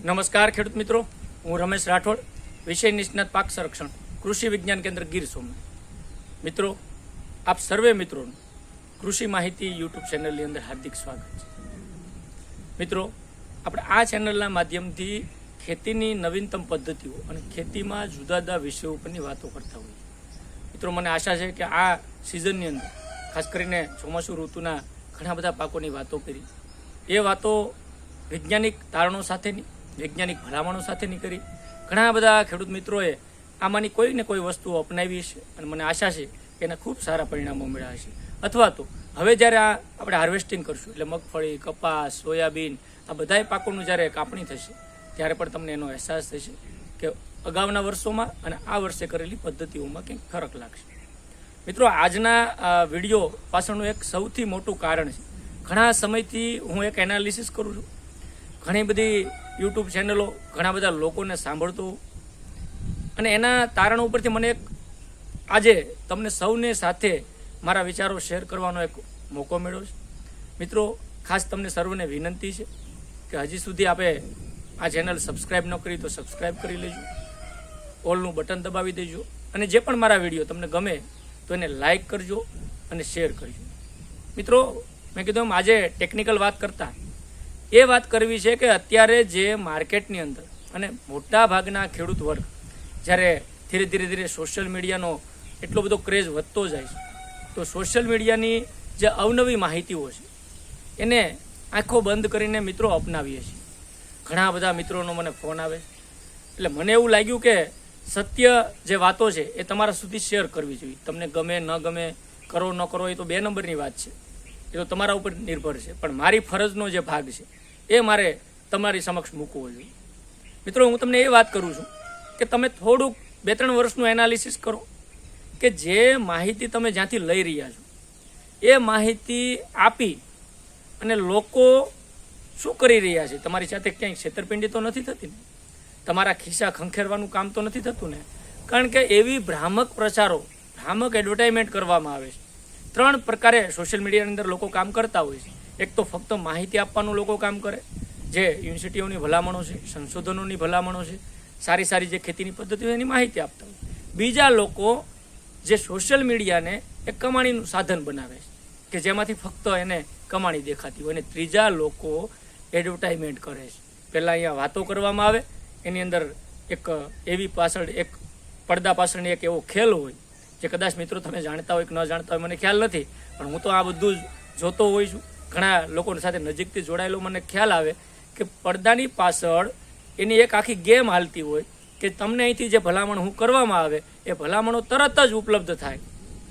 નમસ્કાર ખેડૂત મિત્રો, હું રમેશ રાઠોડ, વિષય નિષ્ણાત પાક સંરક્ષણ, કૃષિ વિજ્ઞાન કેન્દ્ર ગીર સોમનાથ। મિત્રો, આપ સર્વે મિત્રોનું કૃષિ માહિતી યુટ્યુબ ચેનલની અંદર હાર્દિક સ્વાગત છે। મિત્રો, આપણે આ ચેનલના માધ્યમથી ખેતીની નવીનતમ પદ્ધતિઓ અને ખેતીમાં જુદા જુદા વિષયો ઉપરની વાતો કરતા હોઈએ છીએ। મિત્રો, મને આશા છે કે આ સિઝનની અંદર ખાસ કરીને ચોમાસું ઋતુના ઘણા બધા પાકોની વાતો કરી, એ વાતો વૈજ્ઞાનિક તારણો સાથેની, વૈજ્ઞાનિક ભલામણો સાથેની કરી ઘણા બધા ખેડૂત મિત્રોએ આમાંની કોઈ ને કોઈ વસ્તુઓ અપનાવી છે અને મને આશા છે કે એના ખૂબ સારા પરિણામો મળ્યા છે। અથવા તો હવે જ્યારે આ આપણે હાર્વેસ્ટિંગ કરશું એટલે મગફળી, કપાસ, સોયાબીન આ બધાય પાકોનું જ્યારે કાપણી થશે ત્યારે પણ તમને એનો અહેસાસ થશે કે અગાઉના વર્ષોમાં અને આ વર્ષે કરેલી પદ્ધતિઓમાં કંઈક ફરક લાગશે। મિત્રો, આજના વિડીયો પાછળનું એક સૌથી મોટું કારણ છે, ઘણા સમયથી હું એક એનાલિસિસ કરું છું, ઘણી બધી યુટ્યુબ ચેનલો, ઘણા બધા લોકોને સાંભળતો અને એના તારણ ઉપરથી મને એક આજે તમને સૌને સાથે મારા વિચારો શેર કરવાનો એક મોકો મળ્યો છે। મિત્રો, ખાસ તમને સર્વને વિનંતી છે કે હજી સુધી આપણે આ ચેનલ સબસ્ક્રાઈબ ન કરી તો સબસ્ક્રાઈબ કરી લેજો, ઓલનું બટન દબાવી દેજો અને જે પણ મારા વિડીયો તમને ગમે તો એને લાઈક કરજો અને શેર કરજો। મિત્રો, મેં કીધું આજે ટેકનિકલ વાત કરતા એ વાત કરવી છે કે અત્યારે જે માર્કેટની અંદર અને મોટા ભાગના ખેડૂત વર્ગ જ્યારે ધીરે ધીરે સોશિયલ મીડિયાનો એટલો બધો ક્રેઝ વધતો જાય છે, તો સોશિયલ મીડિયાની જે અવનવી માહિતીઓ છે એને આંખો બંધ કરીને મિત્રો અપનાવીએ છીએ। ઘણા બધા મિત્રોનો મને ફોન આવે એટલે મને એવું લાગ્યું કે સત્ય જે વાતો છે એ તમારા સુધી શેર કરવી જોઈએ। તમને ગમે ન ગમે, કરો ન કરો એ તો 2 નંબરની વાત છે, એ તો તમારા ઉપર નિર્ભર છે, પણ મારી ફરજનો જે ભાગ છે એ મારે તમારી સમક્ષ મૂકવો જોઈએ। મિત્રો, હું તમને એ વાત કરું છું કે તમે થોડુંક 2-3 વર્ષનું એનાલિસિસ કરો કે જે માહિતી તમે જ્યાંથી લઈ રહ્યા છો એ માહિતી આપી અને લોકો શું કરી રહ્યા છે, તમારી સાથે ક્યાંય છેતરપિંડી તો નથી થતી ને, તમારા ખિસ્સા ખંખેરવાનું કામ તો નથી થતું ને? કારણ કે એવી ભ્રામક પ્રચારો, ભ્રામક એડવર્ટાઇઝમેન્ટ કરવામાં આવે છે। 3 પ્રકારે સોશિયલ મીડિયાની અંદર લોકો કામ કરતા હોય છે। એક તો ફક્ત માહિતી આપવાનું લોકો કામ કરે, જે યુનિવર્સિટીઓની ભલામણો છે, સંશોધનોની ભલામણો છે, સારી સારી જે ખેતીની પદ્ધતિઓ એની માહિતી આપતા હોય। બીજા લોકો જે સોશિયલ મીડિયાને એક કમાણીનું સાધન બનાવે છે કે જેમાંથી ફક્ત એને કમાણી દેખાતી હોય, અને ત્રીજા લોકો એડવર્ટાઇઝમેન્ટ કરે છે। પહેલાં અહીંયા વાતો કરવામાં આવે, એની અંદર એક એવી પાછળ એક પડદા પાછળની એક એવો ખેલ હોય જે કદાચ મિત્રો તમે જાણતા હોય કે ન જાણતા હોય મને ખ્યાલ નથી, પણ હું તો આ બધું જોતો હોઉં છું, ઘણા લોકો સાથે નજીકથી જોડાયેલો મને ખ્યાલ આવે કે પડદાની પાછળ એની એક આખી ગેમ હાલતી હોય કે તમને અહીંથી જે ભલામણ હું કરવામાં આવે એ ભલામણો તરત જ ઉપલબ્ધ થાય,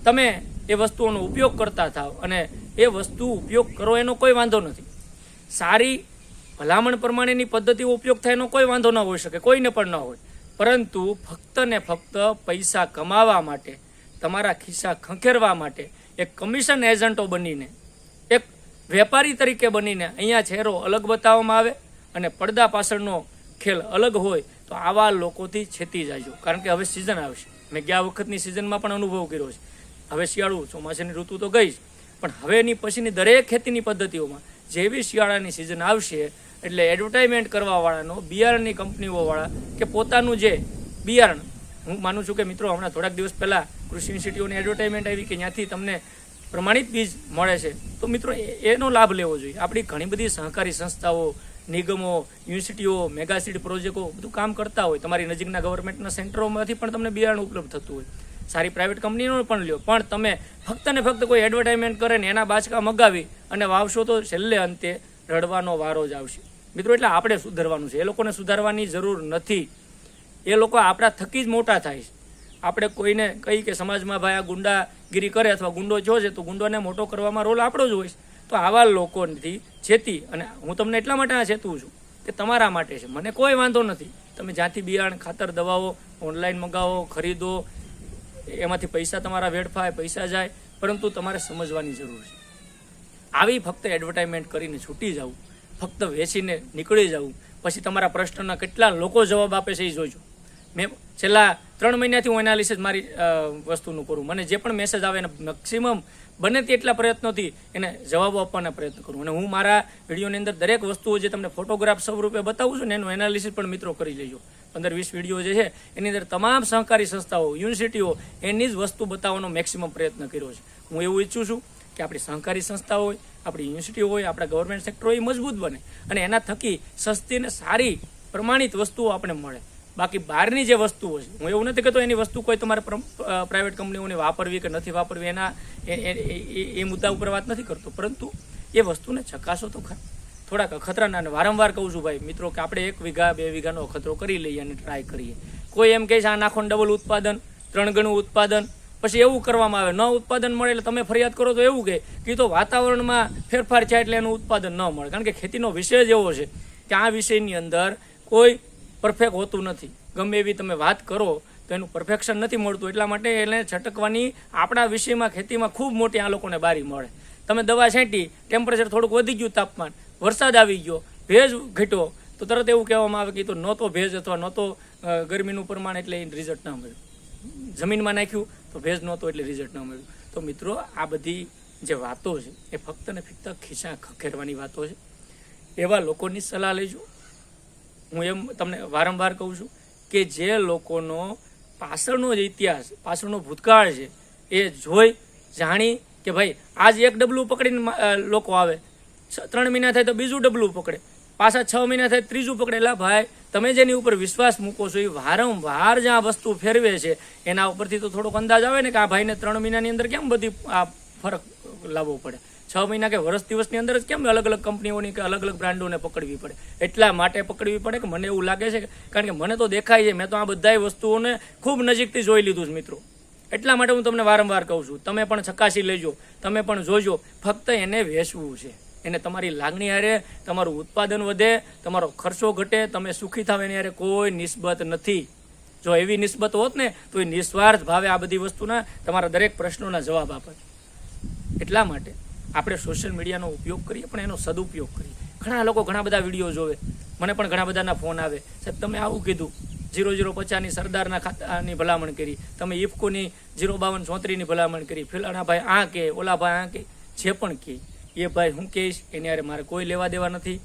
તમે એ વસ્તુઓનો ઉપયોગ કરતા થાવ અને એ વસ્તુ ઉપયોગ કરો એનો કોઈ વાંધો નથી। સારી ભલામણ પ્રમાણેની પદ્ધતિઓ ઉપયોગ થાય એનો કોઈ વાંધો ન હોઈ શકે, કોઈને પણ ન હોય, પરંતુ ફક્ત ને ફક્ત પૈસા કમાવા માટે, તમારા ખિસ્સા ખંખેરવા માટે એક કમિશન એજન્ટો બનીને, એક વેપારી તરીકે બનીને અહીંયા ચહેરો અલગ બતાવવામાં આવે અને પડદા પાછળનો ખેલ અલગ હોય તો આવા લોકોથી છેતી જાયજો। કારણ કે હવે સિઝન આવશે, મેં ગયા વખતની સિઝનમાં પણ અનુભવ કર્યો છે। હવે શિયાળું ચોમાસાની ઋતુ તો ગઈ જ, પણ હવેની પછીની દરેક ખેતીની પદ્ધતિઓમાં જેવી શિયાળાની સિઝન આવશે એટલે એડવર્ટાઇઝમેન્ટ કરવાવાળાનો, બિયારણની કંપનીઓવાળા કે પોતાનું જે બિયારણ, હું માનું છું કે મિત્રો હમણાં થોડાક દિવસ પહેલાં કૃષિ યુનિવર્સિટીઓની એડવર્ટાઇઝમેન્ટ આવી કે ત્યાંથી તમને પ્રમાણિત બીજ મળે છે, તો મિત્રો એનો લાભ લેવો જોઈએ। આપણી ઘણી બધી સહકારી સંસ્થાઓ, નિગમો, યુનિવર્સિટીઓ, મેગાસીડ પ્રોજેક્ટો બધું કામ કરતા હોય, તમારી નજીકના ગવર્મેન્ટના સેન્ટરોમાંથી પણ તમને બિયારણ ઉપલબ્ધ થતું હોય, સારી પ્રાઇવેટ કંપનીનો પણ લ્યો, પણ તમે ફક્ત ને ફક્ત કોઈ એડવર્ટાઇઝમેન્ટ કરે ને એના બાચકા મગાવી અને વાવશો તો છેલ્લે અંતે રડવાનો વારો જ આવશે। મિત્રો, એટલે આપણે સુધારવાનું છે, એ લોકોને સુધારવાની જરૂર નથી, એ લોકો આપણા થકી જ મોટા થાય છે। આપણે કોઈને કહી કે સમાજમાં ભાઈ આ ગુંડાગીરી કરે અથવા ગુંડો જો છે તો ગુંડોને મોટો કરવામાં રોલ આપણો જ હોય છે, તો આવા લોકોથી છેતી, અને હું તમને એટલા માટે આ ચેતવું છું કે તમારા માટે છે, મને કોઈ વાંધો નથી, તમે જ્યાંથી બિયારણ, ખાતર, દવાઓ ઓનલાઈન મંગાવો, ખરીદો, એમાંથી પૈસા તમારા વેડફાય, પૈસા જાય, પરંતુ તમારે સમજવાની જરૂર છે। આવી ફક્ત એડવર્ટાઇઝમેન્ટ કરીને છૂટી જવું, ફક્ત વેચીને નીકળી જવું, પછી તમારા પ્રશ્નના કેટલા લોકો જવાબ આપે છે એ જોજો। મેં છેલ્લા 3 મહિનાથી હું એનાલિસિસ મારી વસ્તુનું કરું. મને જે પણ મેસેજ આવે એને મેક્સિમમ બને તેટલા પ્રયત્નોથી એને જવાબો આપવાના પ્રયત્ન કરું. અને હું મારા વિડીયોની અંદર દરેક વસ્તુઓ જે તમને ફોટોગ્રાફ સ્વરૂપે બતાવું છું ને એનું એનાલિસિસ પણ મિત્રો કરી લેજો. 15-20 વિડીયો જે છે એની અંદર તમામ સહકારી સંસ્થાઓ, યુનિવર્સિટીઓ એની જ વસ્તુ બતાવવાનો મેક્સિમમ પ્રયત્ન કર્યો છે. હું એવું ઈચ્છું છું કે આપણી સહકારી સંસ્થા હોય, આપણી યુનિવર્સિટીઓ હોય, આપણા ગવર્મેન્ટ સેક્ટર હોય એ મજબૂત બને અને એના થકી સસ્તી અને સારી પ્રમાણિત વસ્તુઓ આપણે મળે. બાકી બહારની જે વસ્તુઓ છે, હું એવું નથી કહેતો એની વસ્તુ કોઈ તમારે પ્રાઇવેટ કંપનીઓને વાપરવી કે નથી વાપરવી એના એ મુદ્દા ઉપર વાત નથી કરતો, પરંતુ એ વસ્તુને ચકાસો તો ખરા. થોડાક અખતરાના, અને વારંવાર કહું છું ભાઈ મિત્રો કે આપણે 1 વીઘા 2 વીઘાનો અખતરો કરી લઈએ અને ટ્રાય કરીએ. કોઈ એમ કહે છે આ નાખો ડબલ ઉત્પાદન, 3 ગણું ઉત્પાદન, પછી એવું કરવામાં આવે, ન ઉત્પાદન મળે એટલે તમે ફરિયાદ કરો તો એવું કે તો વાતાવરણમાં ફેરફાર થાય એટલે એનું ઉત્પાદન ન મળે. કારણ કે ખેતીનો વિષય જ એવો છે કે આ વિષયની અંદર કોઈ પરફેક્ટ હોતું નથી. ગમે એવી તમે વાત કરો તો એનું પરફેક્શન નથી મળતું. એટલા માટે એને છટકવાની આપણા વિષયમાં ખેતીમાં ખૂબ મોટી આ લોકોને બારી મળે. તમે દવા છાંટી, ટેમ્પરેચર થોડુંક વધી ગયું, તાપમાન, વરસાદ આવી ગયો, ભેજ ઘટ્યો, તો તરત એવું કહેવામાં આવે કે તો નહોતો ભેજ અથવા નહોતો ગરમીનું પ્રમાણ એટલે એ રિઝલ્ટ ના મળ્યું. જમીનમાં નાખ્યું તો ભેજ નહોતો એટલે રિઝલ્ટ ના મળ્યું. તો મિત્રો આ બધી જે વાતો છે એ ફક્ત ને ફક્ત ખિસ્સા ખખેરવાની વાતો છે. એવા લોકોની સલાહ લેજો. હું એમ તમને વારંવાર કહું છું કે જે લોકોનો પાછળનો જે ઇતિહાસ, પાછળનો ભૂતકાળ છે એ જોઈ જાણી કે ભાઈ આજ એક ડબલું પકડીને લોકો આવે, 3 મહિના થાય તો બીજું ડબલું પકડે, પાછા 6 મહિના થાય ત્રીજું પકડે. એટલે ભાઈ તમે જેની ઉપર વિશ્વાસ મૂકો છો એ વારંવાર જે આ વસ્તુ ફેરવે છે એના ઉપરથી તો થોડોક અંદાજ આવે ને કે આ ભાઈને 3 મહિનાની અંદર કેમ બધી આ ફરક લાવવો પડે, 6 મહિના કે વર્ષ દિવસની અંદર જ કેમ અલગ અલગ કંપનીઓની કે અલગ અલગ બ્રાન્ડોને પકડવી પડે. એટલા માટે પકડવી પડે કે મને એવું લાગે છે કારણ કે મને તો દેખાય છે, મેં તો આ બધાય વસ્તુઓને ખૂબ નજીકથી જોઈ લીધું છે મિત્રો. એટલા માટે હું તમને વારંવાર કહું છું તમે પણ ચકાસી લેજો, તમે પણ જોજો. ફક્ત એને વેચવું છે, એને તમારી લાગણી હારે તમારું ઉત્પાદન વધે, તમારો ખર્ચો ઘટે, તમે સુખી થાવ એની હારે કોઈ નિસ્બત નથી. જો એવી નિસ્બત હોત ને તો એ નિસ્વાર્થ ભાવે આ બધી વસ્તુના તમારા દરેક પ્રશ્નોના જવાબ આપે. એટલા માટે આપણે સોશિયલ મીડિયાનો ઉપયોગ કરીએ પણ એનો સદુપયોગ કરીએ. ઘણા લોકો ઘણા બધા વિડીયો જોવે, મને પણ ઘણા બધાના ફોન આવે, સાહેબ તમે આવું કીધું, 0050ની સરદારના ખાતાની ભલામણ કરી, તમે ઇફકોની 05234ની ભલામણ કરી, ફલાણા ભાઈ આ કે, ઓલા ભાઈ આ કે, જે પણ કહે એ ભાઈ હું કહીશ એની હારે મારે કોઈ લેવા દેવા નથી.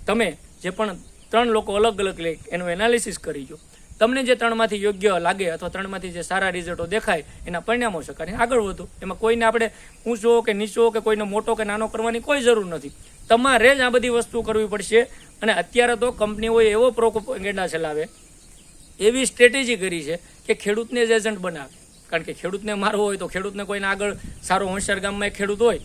તમે જે પણ 3 લોકો અલગ અલગ લે એનું એનાલિસિસ કરીજો. તમને જે 3માંથી યોગ્ય લાગે અથવા 3માંથી જે સારા રિઝલ્ટો દેખાય એના પરિણામો શકાય આગળ વધો. એમાં કોઈને આપણે ઊંચો કે નીચો કે કોઈને મોટો કે નાનો કરવાની કોઈ જરૂર નથી. તમારે જ આ બધી વસ્તુ કરવી પડશે. અને અત્યારે તો કંપનીઓએ એવો પ્રોપેગેન્ડા ચલાવે, એવી સ્ટ્રેટેજી કરી છે કે ખેડૂતને જ એજન્ટ બનાવે. કારણ કે ખેડૂતને મારવો હોય તો ખેડૂતને કોઈને આગળ સારો હોશિયાર ગામમાં એક ખેડૂત હોય,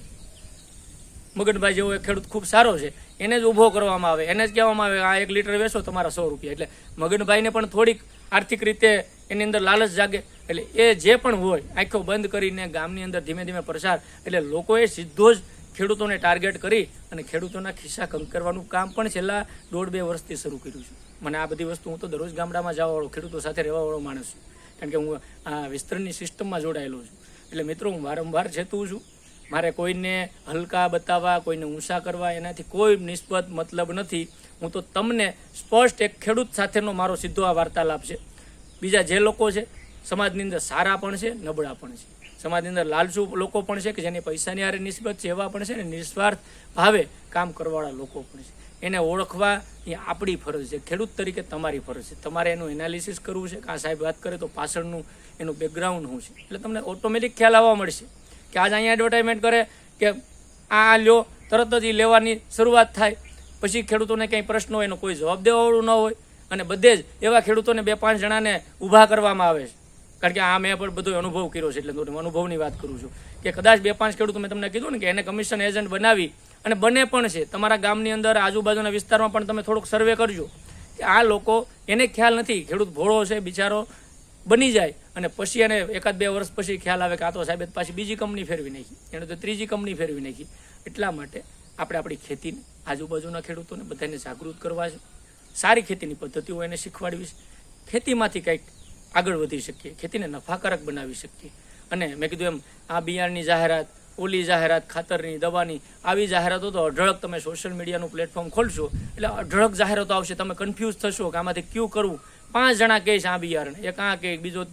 મગનભાઈ જેવો એક ખેડૂત ખૂબ સારો છે, એને જ ઊભો કરવામાં આવે, એને જ કહેવામાં આવે આ 1 લીટર વેચો તમારા 100 રૂપિયા. એટલે મગનભાઈને પણ થોડીક આર્થિક રીતે એની અંદર લાલચ જાગે. એટલે એ જે પણ હોય આંખો બંધ કરીને ગામની અંદર ધીમે ધીમે પ્રચાર, એટલે લોકોએ સીધો જ ખેડૂતોને ટાર્ગેટ કરી અને ખેડૂતોના ખિસ્સા કંકરવાનું કામ પણ છેલ્લા 1.5-2 વર્ષથી શરૂ કર્યું છે. મને આ બધી વસ્તુ, હું તો દરરોજ ગામડામાં જવાવાળો, ખેડૂતો સાથે રહેવાવાળો માણસ છું, કારણ કે હું આ વિસ્તરણની સિસ્ટમમાં જોડાયેલો છું. એટલે મિત્રો હું વારંવાર ચેતું છું, મારે કોઈને હલકા બતાવવા, કોઈને ઊંચા કરવા એનાથી કોઈ નિસ્બત મતલબ નથી. હું તો તમને સ્પષ્ટ એક ખેડૂત સાથેનો મારો સીધો આ વાર્તાલાપ છે. બીજા જે લોકો છે સમાજની અંદર સારા પણ છે, નબળા પણ છે, સમાજની અંદર લાલચુ લોકો પણ છે કે જેની પૈસાની હારે નિસ્બત છે એવા પણ છે, ને નિસ્વાર્થ ભાવે કામ કરવાવાળા લોકો પણ છે. એને ઓળખવા એ આપણી ફરજ છે, ખેડૂત તરીકે તમારી ફરજ છે. તમારે એનું એનાલિસિસ કરવું છે કે આ સાહેબ વાત કરે તો પાછળનું એનું બેકગ્રાઉન્ડ શું છે. એટલે તમને ઓટોમેટિક ખ્યાલ આવવા મળશે કે આજ અહીંયા એડવર્ટાઇઝમેન્ટ કરે કે આ લ્યો, તરત જ એ લેવાની શરૂઆત થાય, પછી ખેડૂતોને કંઈ પ્રશ્ન હોય એનો કોઈ જવાબ દેવાવાળું ન હોય. અને બધે જ એવા ખેડૂતોને 2-5 જણાને ઊભા કરવામાં આવે છે. કારણ કે આ મેં પણ બધો અનુભવ કર્યો છે, એટલે અનુભવની વાત કરું છું કે કદાચ 2-5 ખેડૂતો મેં તમને કીધું ને કે એને કમિશન એજન્ટ બનાવી અને બને પણ છે. તમારા ગામની અંદર આજુબાજુના વિસ્તારમાં પણ તમે થોડુંક સર્વે કરજો કે આ લોકો, એને ખ્યાલ નથી, ખેડૂત ભોળો છે બિચારો, બની જાય અને પછી એને 1-2 વર્ષ પછી ખ્યાલ આવે કે આ તો સાહેબ પાછી બીજી કંપની ફેરવી નાખી, એને તો ત્રીજી કંપની ફેરવી નાખી. એટલા માટે આપણે આપણી ખેતીને, આજુબાજુના ખેડૂતોને બધાને જાગૃત કરવા છે, સારી ખેતીની પદ્ધતિઓ એને શીખવાડવી છે, ખેતીમાંથી કંઈક આગળ વધી શકીએ, ખેતીને નફાકારક બનાવી શકીએ. અને મેં કીધું એમ આ બિયારણની જાહેરાત, ઓલી જાહેરાત ખાતરની દવાની આવી જાહેરાતો તો અઢળક તમે સોશિયલ મીડિયાનું પ્લેટફોર્મ ખોલશો એટલે અઢળક જાહેરાતો આવશે. તમે કન્ફ્યુઝ થશો કે આમાંથી કયું કરવું. 5 જણા કહે છે આ બિયારણ, એક આ કે બીજો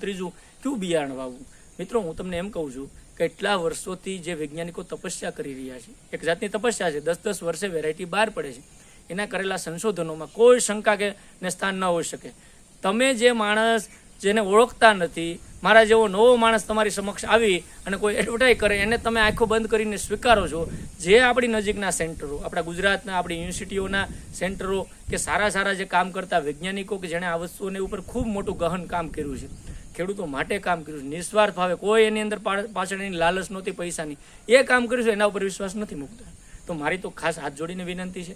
ત્રીજું કયું બિયારણ વાવવું. મિત્રો હું તમને એમ કહું છું કે એટલા વર્ષોથી જે વૈજ્ઞાનિકો તપસ્યા કરી રહ્યા છે, એક જાતની તપસ્યા છે, 10-10 વર્ષે વેરાયટી બહાર પડે છે, એના કરેલા સંશોધનોમાં કોઈ શંકા કે ને સ્થાન ન હોઈ શકે. તમે જે માણસ જેને ઓળખતા નથી, મારા જેવો નવો માણસ તમારી સમક્ષ આવી અને કોઈ એડવર્ટાઈઝ કરે એને તમે આંખો બંધ કરીને સ્વીકારો છો. જે આપણી નજીકના સેન્ટરો, આપણા ગુજરાતના આપણી યુનિવર્સિટીઓના સેન્ટરો કે સારા જે કામ કરતા વૈજ્ઞાનિકો કે જેણે આ વસ્તુઓને ઉપર ખૂબ મોટું ગહન કામ કર્યું છે, ખેડૂતો માટે કામ કર્યું છે, નિસ્વાર્થ ભાવે, કોઈ એની અંદર પાછળ એની લાલચ નહોતી પૈસાની, એ કામ કર્યું છે, એના ઉપર વિશ્વાસ નથી મૂકતા. તો મારી તો ખાસ હાથ જોડીને વિનંતી છે.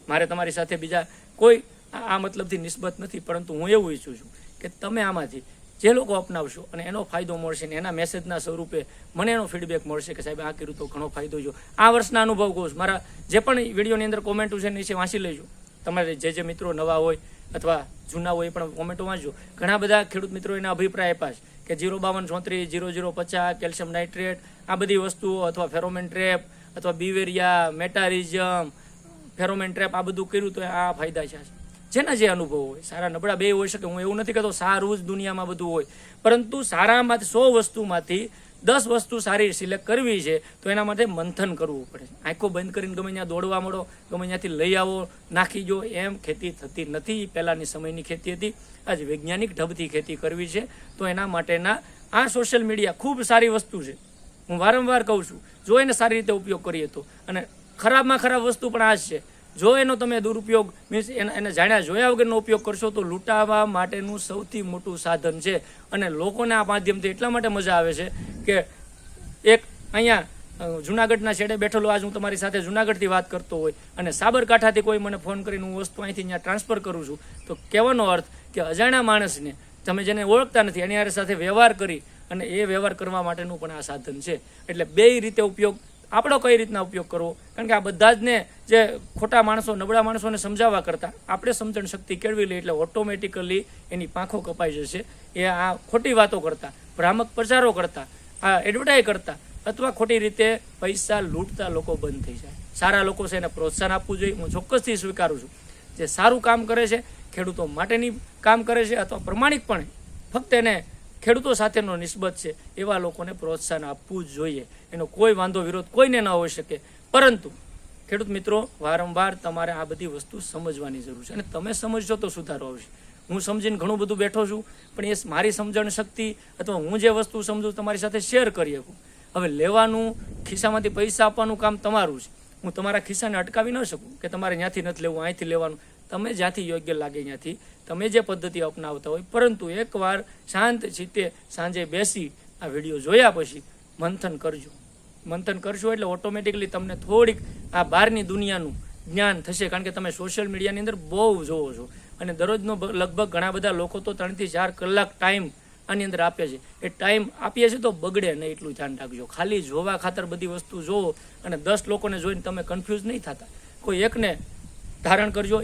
મારે તમારી સાથે બીજા કોઈ આ મતલબથી નિસ્બત નથી, પરંતુ હું એવું ઈચ્છું છું કે તમે આમાંથી જે લોકો અપનાવશો અને એનો ફાયદો મળશે ને એના મેસેજના સ્વરૂપે મને એનો ફીડબેક મળશે કે સાહેબ આ કર્યું તો ઘણો ફાયદો જો. આ વર્ષના અનુભવ કહું છું, મારા જે પણ વિડીયોની અંદર કોમેન્ટો છે નીચે વાંચી લેજો. તમારે જે મિત્રો નવા હોય અથવા જૂના હોય એ પણ કોમેન્ટો વાંચજો. ઘણા બધા ખેડૂત મિત્રો એના અભિપ્રાય આપ્યા છે કે 05234 0050 કેલ્શિયમ નાઇટ્રેટ આ બધી વસ્તુઓ અથવા ફેરોમેન ટ્રેપ અથવા બીવેરિયા, મેટારિઝમ, ફેરોમેન ટ્રેપ આ બધું કર્યું તો આ ફાયદા છે. જેના જે અનુભવ હોય, સારા નબળા બે હોઈ શકે. હું એવું નથી કહેતો સારું જ દુનિયામાં બધું હોય, પરંતુ સારામાંથી 100 વસ્તુમાંથી 10 વસ્તુ સારી સિલેક્ટ કરવી છે તો એના માટે મંથન કરવું પડે. આંખો બંધ કરીને ગમે ત્યાં દોડવા મળો, ગમે ત્યાંથી લઈ આવો, નાખી જો, એમ ખેતી થતી નથી. પહેલાંની સમયની ખેતી હતી, આજે વૈજ્ઞાનિક ઢબથી ખેતી કરવી છે. તો એના માટેના આ સોશિયલ મીડિયા ખૂબ સારી વસ્તુ છે. હું વારંવાર કહું છું, જો એને સારી રીતે ઉપયોગ કરીએ તો. અને ખરાબમાં ખરાબ વસ્તુ પણ આ જ છે. જો એનો તમે દુરુપયોગ મીન્સ એને જાણ્યા જોયા વગરનો ઉપયોગ કરશો તો લૂંટાવા માટેનું સૌથી મોટું સાધન છે. અને લોકોને આ માધ્યમથી એટલા માટે મજા આવે છે કે એક અહીંયા જુનાગઢના છેડે બેઠેલો આજ હું તમારી સાથે જુનાગઢથી વાત કરતો હોય અને સાબરકાંઠાથી કોઈ મને ફોન કરીને હું વસ્તુ અહીંથી અહીંયા ટ્રાન્સફર કરું છું, તો કહેવાનો અર્થ કે અજાણ્યા માણસને તમે જેને ઓળખતા નથી એની સાથે વ્યવહાર કરી અને એ વ્યવહાર કરવા માટેનું પણ આ સાધન છે. એટલે બે રીતે ઉપયોગ આપણો કઈ રીતના ઉપયોગ કરવો, કારણ કે આ બધા જ ને જે ખોટા માણસો, નબળા માણસોને સમજાવવા કરતાં આપણે સમજણ શક્તિ કેળવી લઈએ એટલે ઓટોમેટિકલી એની પાંખો કપાઈ જશે. એ આ ખોટી વાતો કરતા, ભ્રામક પ્રચારો કરતા, આ એડવર્ટાઈઝ કરતા અથવા ખોટી રીતે પૈસા લૂંટતા લોકો બંધ થઈ જાય. સારા લોકો છે એને પ્રોત્સાહન આપવું જોઈએ. હું ચોક્કસથી સ્વીકારું છું જે સારું કામ કરે છે, ખેડૂતો માટેની કામ કરે છે અથવા પ્રમાણિકપણે ફક્ત એને ખેડૂતો સાથેનો નિસ્બત છે એવા લોકોને પ્રોત્સાહન આપવું જ જોઈએ. એનો કોઈ વાંધો વિરોધ કોઈને ન હોઈ શકે. પરંતુ ખેડૂત મિત્રો વારંવાર તમારે આ બધી વસ્તુ સમજવાની જરૂર છે અને તમે સમજશો તો સુધારો આવશે. હું સમજીને ઘણું બધું બેઠો છું, પણ એ મારી સમજણ શક્તિ અથવા હું જે વસ્તુ સમજું તમારી સાથે શેર કરી શકું. હવે લેવાનું, ખિસ્સામાંથી પૈસા આપવાનું કામ તમારું છે. હું તમારા ખિસ્સાને અટકાવી ન શકું કે તમારે ત્યાંથી નથી લેવું, અહીંથી લેવાનું. તમે જ્યાંથી યોગ્ય લાગે ત્યાંથી તમે જે પદ્ધતિ અપનાવતા હોય, પરંતુ એકવાર શાંત ચિત્તે સાંજે બેસી આ વિડીયો જોયા પછી મંથન કરજો. મંથન કરશો એટલે ઓટોમેટિકલી તમને થોડીક આ બહારની દુનિયાનું જ્ઞાન થશે. કારણ કે તમે સોશિયલ મીડિયાની અંદર બહુ જોવો છો અને દરરોજનો લગભગ ઘણા બધા લોકો તો 3 થી 4 કલાક ટાઈમ આની અંદર આપે છે. એ ટાઈમ આપીએ છીએ તો બગડે નહીં એટલું ધ્યાન રાખજો. ખાલી જોવા ખાતર બધી વસ્તુ જોવો અને 10 લોકોને જોઈને તમે કન્ફ્યુઝ નહીં થતા. કોઈ એકને ધારણ કરજો,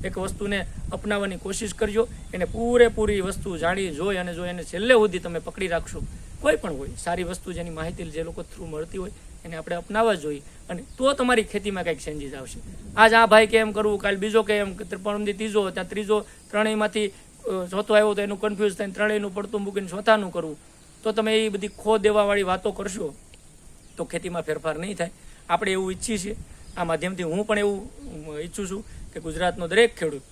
એક વસ્તુને અપનાવવાની કોશિશ કરજો. એને પૂરેપૂરી વસ્તુ જાણી જોઈ અને જો એને છેલ્લે સુધી તમે પકડી રાખશો, કોઈ પણ હોય સારી વસ્તુ જેની માહિતી જે લોકો થ્રુ મળતી હોય એને આપણે અપનાવવા જોઈએ અને તો તમારી ખેતીમાં કંઈક ચેન્જીસ આવશે. આજ આ ભાઈ કે એમ કરવું, કાલ બીજો કે એમ, પરમદી ત્રીજો, ત્યાં ત્રીજો, ત્રણેયમાંથી ચોથો આવ્યો તો એનું કન્ફ્યુઝ થાય, ત્રણેયનું પડતું મૂકીને ચોથાનું કરવું, તો તમે એ બધી ખો દેવાવાળી વાતો કરશો તો ખેતીમાં ફેરફાર નહીં થાય. આપણે એવું ઈચ્છીએ છીએ. આ માધ્યમથી હું પણ એવું ઈચ્છું છું કે ગુજરાતનો દરેક ખેડૂત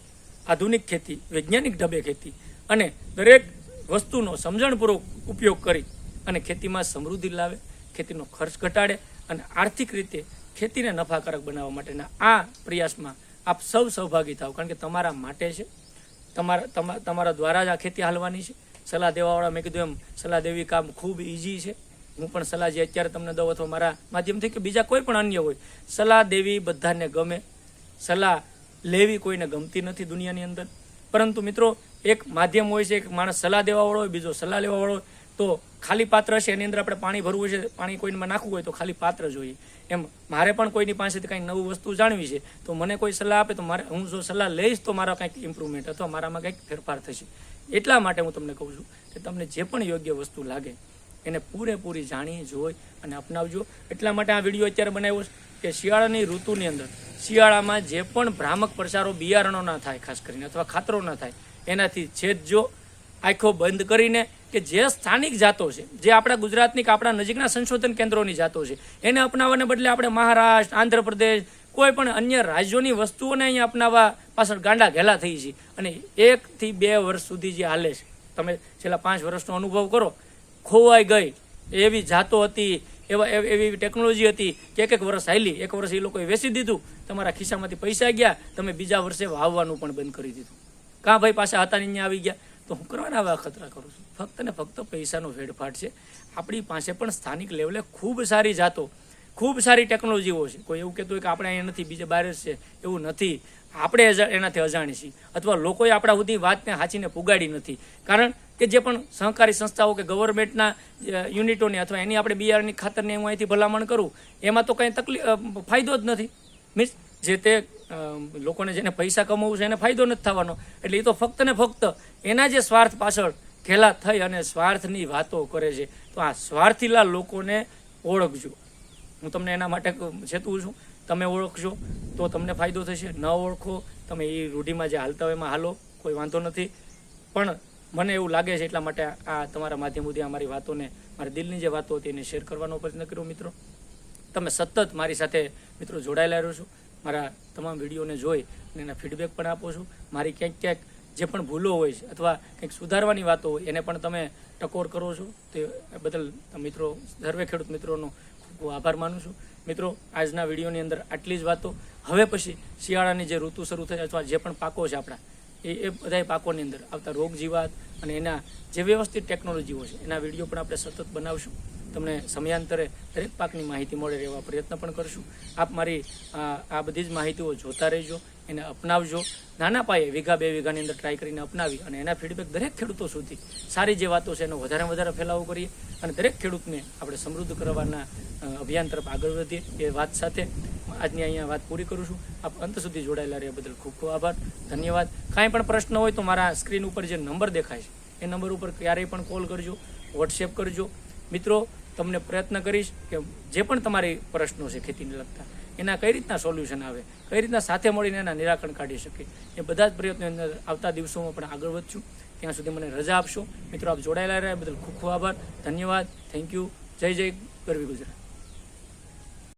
આધુનિક ખેતી, વૈજ્ઞાનિક ઢબે ખેતી અને દરેક વસ્તુનો સમજણપૂર્વક ઉપયોગ કરી અને ખેતીમાં સમૃદ્ધિ લાવે, ખેતીનો ખર્ચ ઘટાડે અને આર્થિક રીતે ખેતીને નફાકારક બનાવવા માટેના આ પ્રયાસમાં આપ સૌ સહભાગી થાવ. કારણ કે તમારા માટે છે, તમારા દ્વારા જ આ ખેતી હાલવાની છે. સલાહ દેવાવાળા મેં કીધું એમ સલાહ દેવી કામ ખૂબ ઇઝી છે. હું પણ સલાહ જે અત્યારે તમને દઉં અથવા મારા માધ્યમથી કે બીજા કોઈ પણ અન્ય હોય, સલાહ દેવી બધાને ગમે, સલાહ લેવી કોઈને ગમતી નથી દુનિયાની અંદર. પરંતુ મિત્રો એક માધ્યમ હોય છે, એક માણસ સલાહ દેવાવાળો હોય, બીજો સલાહ લેવાવાળો હોય. તો ખાલી પાત્ર છે એની અંદર આપણે પાણી ભરવું છે, પાણી કોઈમાં નાખવું હોય તો ખાલી પાત્ર જોઈએ. એમ મારે પણ કોઈની પાસેથી કંઈક નવું વસ્તુ જાણવી છે તો મને કોઈ સલાહ આપે તો મારે, હું જો સલાહ લઈશ તો મારા કંઈક ઇમ્પ્રુવમેન્ટ અથવા મારામાં કંઈક ફેરફાર થશે. એટલા માટે હું તમને કહું છું કે તમને જે પણ યોગ્ય વસ્તુ લાગે એને પૂરેપૂરી જાણી જોઈ અને અપનાવજો. એટલા માટે આ વિડીયો અત્યારે બનાવ્યો છે કે શિયાળાની ઋતુની અંદર શિયાળામાં જે પણ ભ્રામક પ્રસારો બિયારણો ના થાય, ખાસ કરીને અથવા ખાતરો ના થાય, એનાથી છેદજો. આંખો બંધ કરીને કે જે સ્થાનિક જાતો છે, જે આપણા ગુજરાતની કે આપણા નજીકના સંશોધન કેન્દ્રોની જાતો છે, એને અપનાવવાને બદલે આપણે મહારાષ્ટ્ર, આંધ્રપ્રદેશ, કોઈ પણ અન્ય રાજ્યોની વસ્તુઓને અહીંયા અપનાવવા પાછળ ગાંડા ઘેલા થઈ છે. અને 1 થી 2 વર્ષ સુધી જે હાલે છે, તમે છેલ્લા 5 વર્ષનો અનુભવ કરો, ખોવાઈ ગઈ એવી જાતો હતી, એવી ટેકનોલોજી હતી કે 1 વર્ષ હાલી, 1 વર્ષ એ લોકોએ વેચી દીધું, તમારા ખિસ્સામાંથી પૈસા ગયા, તમે બીજા વર્ષે વાવવાનું પણ બંધ કરી દીધું. કાં ભાઈ પાછા હતા ને અહીંયા આવી ગયા, તો હું કરવાના આવા ખતરા કરું છું? ફક્ત ને ફક્ત પૈસાનો વેડફાટ છે. આપણી પાસે પણ સ્થાનિક લેવલે ખૂબ સારી જાતો, ખૂબ સારી ટેકનોલોજીઓ છે. કોઈ એવું કહેતું હોય કે આપણે અહીંયા નથી, બીજે બહાર જ છે, એવું નથી. આપણે એનાથી અજાણી છીએ, અથવા લોકોએ આપણા સુધી વાતને હાચીને પુગાડી નથી. કારણ કે જે પણ સહકારી સંસ્થાઓ કે ગવર્મેન્ટના યુનિટોની અથવા એની આપણે બિયારણની ખાતરની હું અહીંથી ભલામણ કરું, એમાં તો કંઈ ફાયદો જ નથી. મીન્સ જે તે લોકોને જેને પૈસા કમાવવું છે એને ફાયદો નથી થવાનો. એટલે એ તો ફક્ત ને ફક્ત એના જે સ્વાર્થ પાછળ ઘેલા થઈ અને સ્વાર્થની વાતો કરે છે. તો આ સ્વાર્થીલા લોકોને ઓળખજો. હું તમને એના માટે ચેતવું છું. તમે ઓળખશો તો તમને ફાયદો થશે, ન ઓળખો તમે એ રૂઢિમાં જે હાલતા હોય એમાં હાલો, કોઈ વાંધો નથી. પણ મને એવું લાગે છે એટલા માટે આ તમારા માધ્યમથી અમારી વાતોને, મારી દિલની જે વાતો હતી એને શેર કરવાનો પ્રયત્ન કર્યો. મિત્રો, તમે સતત મારી સાથે મિત્રો જોડાયેલા રહો છો. મારા તમામ વિડીયોને જોઈ અને એના ફીડબેક પણ આપો છો. મારી ક્યાંક જે પણ ભૂલો હોય છે અથવા કંઈક સુધારવાની વાતો હોય એને પણ તમે ટકોર કરો છો. તે બદલ મિત્રો, સર્વે ખેડૂત મિત્રોનો ખૂબ ખૂબ આભાર માનું છું. મિત્રો, આજના વિડીયોની અંદર આટલી જ વાતો. હવે પછી શિયાળાની જે ઋતુ શરૂ થઈ અથવા જે પણ પાકો છે આપણા, એ બધા પાકોની અંદર આવતા રોગ જીવાત અને એના જે વ્યવસ્થિત ટેકનોલોજીઓ છે એના વિડીયો પણ આપણે સતત બનાવશું. તમને સમયાંતરે દરેક પાકની માહિતી મળે એવા પ્રયત્ન પણ કરશું. આપ મારી આ બધી જ માહિતીઓ જોતા રહેજો, એને અપનાવજો. નાના પાયે 1 વીઘા 2 વીઘાની અંદર ટ્રાય કરીને અપનાવી અને એના ફીડબેક દરેક ખેડૂતો સુધી સારી જે વાતો છે એનો વધારે વધારે ફેલાવો કરીએ અને દરેક ખેડૂતને આપણે સમૃદ્ધ કરવાના અભિયાન તરફ આગળ વધીએ. એ વાત સાથે આજની અહીંયા વાત પૂરી કરું છું. આપ અંત સુધી જોડાયેલા રહ્યા બદલ ખૂબ ખૂબ આભાર, ધન્યવાદ. કાંઈ પણ પ્રશ્ન હોય તો મારા સ્ક્રીન ઉપર જે નંબર દેખાય છે એ નંબર ઉપર ક્યારેય પણ કોલ કરજો, વોટ્સએપ કરજો. મિત્રો, તમને પ્રયત્ન કરીશ કે જે પણ તમારી પ્રશ્નો છે ખેતીને લગતા, એના કઈ રીતના સોલ્યુશન આવે, કઈ રીતના સાથે મળીને એના નિરાકરણ કાઢી શકે, એ બધા જ પ્રયત્નો અંદર આવતા દિવસોમાં પણ આગળ વધશું. ત્યાં સુધી મને રજા આપશો. મિત્રો, આપ જોડાયેલા રહ્યા બદલ ખૂબ ખૂબ આભાર, ધન્યવાદ, થેન્ક યુ. જય જય ગરવી ગુજરાત.